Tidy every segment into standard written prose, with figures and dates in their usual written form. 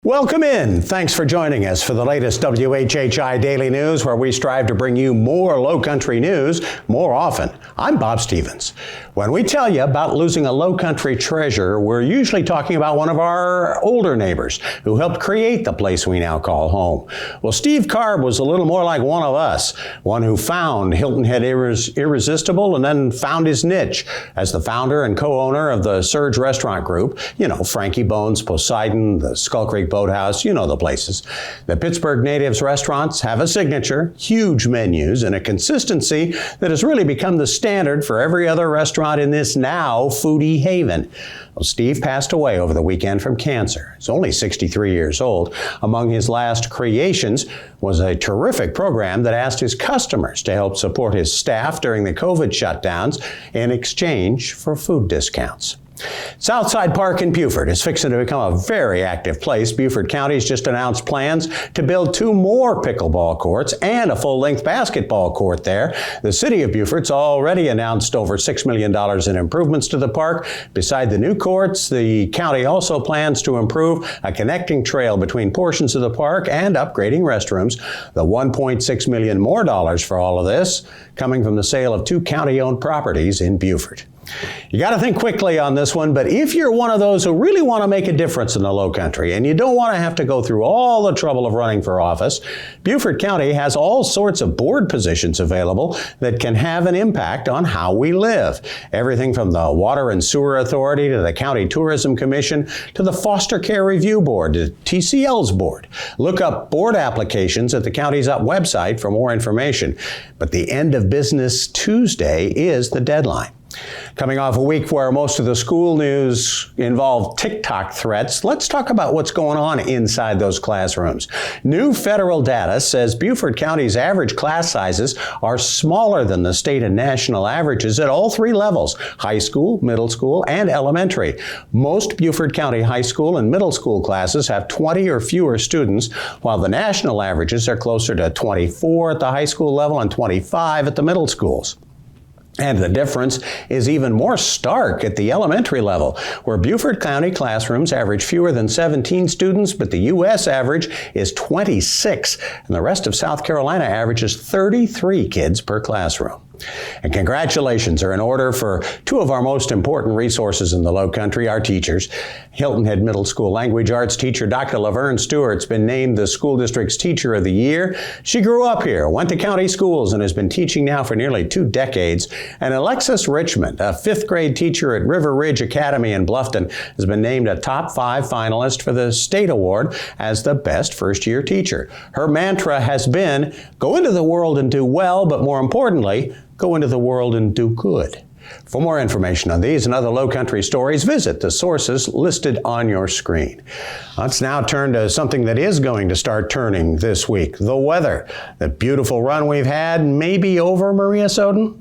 Welcome in. Thanks for joining us for the latest WHHI Daily News, where we strive to bring you more Lowcountry news more often. I'm Bob Stevens. When we tell you about losing a Lowcountry treasure, we're usually talking about one of our older neighbors who helped create the place we now call home. Well, Steve Carb was a little more like one of us, one who found Hilton Head irresistible and then found his niche as the founder and co-owner of the Surge Restaurant Group. You know, Frankie Bones, Poseidon, the Skull Creek Boathouse, you know the places. The Pittsburgh Natives restaurants have a signature, huge menus, and a consistency that has really become the standard for every other restaurant in this now foodie haven. Well, Steve passed away over the weekend from cancer. He's only 63 years old. Among his last creations was a terrific program that asked his customers to help support his staff during the COVID shutdowns in exchange for food discounts. Southside Park in Beaufort is fixing to become a very active place. Beaufort County's just announced plans to build 2 more pickleball courts and a full-length basketball court there. The city of Beaufort's already announced over $6 million in improvements to the park. Beside the new courts, the county also plans to improve a connecting trail between portions of the park and upgrading restrooms. The $1.6 million more for all of this coming from the sale of 2 county-owned properties in Beaufort. You got to think quickly on this one, but if you're one of those who really want to make a difference in the Lowcountry and you don't want to have to go through all the trouble of running for office, Beaufort County has all sorts of board positions available that can have an impact on how we live. Everything from the Water and Sewer Authority to the County Tourism Commission to the Foster Care Review Board to TCL's board. Look up board applications at the county's website for more information. But the end of business Tuesday is the deadline. Coming off a week where most of the school news involved TikTok threats, let's talk about what's going on inside those classrooms. New federal data says Beaufort County's average class sizes are smaller than the state and national averages at all 3 levels, high school, middle school, and elementary. Most Beaufort County high school and middle school classes have 20 or fewer students, while the national averages are closer to 24 at the high school level and 25 at the middle schools. And the difference is even more stark at the elementary level, where Beaufort County classrooms average fewer than 17 students, but the U.S. average is 26, and the rest of South Carolina averages 33 kids per classroom. And congratulations are in order for 2 of our most important resources in the Lowcountry, our teachers. Hilton Head Middle School Language Arts teacher Dr. Laverne Stewart's been named the school district's Teacher of the Year. She grew up here, went to county schools, and has been teaching now for nearly 2 decades. And Alexis Richmond, a 5th grade teacher at River Ridge Academy in Bluffton, has been named a top 5 finalist for the state award as the best first-year teacher. Her mantra has been, go into the world and do well, but more importantly, go into the world and do good. For more information on these and other Lowcountry stories, visit the sources listed on your screen. Let's now turn to something that is going to start turning this week, the weather. The beautiful run we've had may be over, Maria Soden?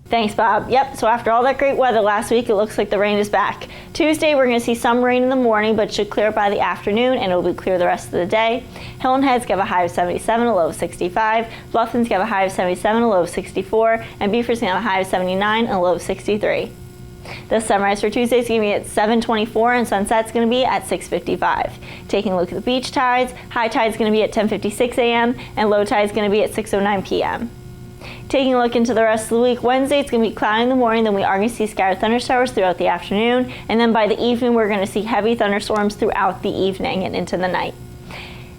Thanks, Bob. Yep, so after all that great weather last week, it looks like the rain is back. Tuesday, we're going to see some rain in the morning, but should clear by the afternoon, and it'll be clear the rest of the day. Hilton Head's going to have a high of 77, a low of 65. Bluffton's going to have a high of 77, a low of 64. And Beaufort's going to have a high of 79, and a low of 63. The sunrise for Tuesday is going to be at 7:24, and sunset's going to be at 6:55. Taking a look at the beach tides, high tide's going to be at 10:56 a.m., and low tide's going to be at 6:09 p.m. Taking a look into the rest of the week, Wednesday it's going to be cloudy in the morning, then we are going to see scattered thunderstorms throughout the afternoon, and then by the evening we're going to see heavy thunderstorms throughout the evening and into the night.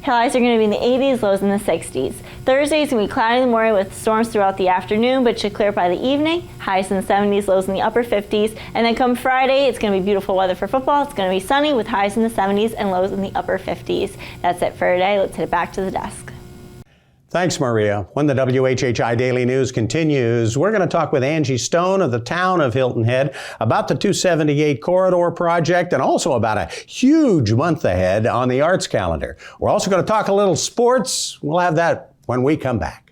Highs are going to be in the 80s, lows in the 60s. Thursday is going to be cloudy in the morning with storms throughout the afternoon, but should clear by the evening. Highs in the 70s, lows in the upper 50s. And then come Friday, it's going to be beautiful weather for football. It's going to be sunny with highs in the 70s and lows in the upper 50s. That's it for today. Let's head back to the desk. Thanks, Maria. When the WHHI Daily News continues, we're going to talk with Angie Stone of the town of Hilton Head about the 278 Corridor project and also about a huge month ahead on the arts calendar. We're also going to talk a little sports. We'll have that when we come back.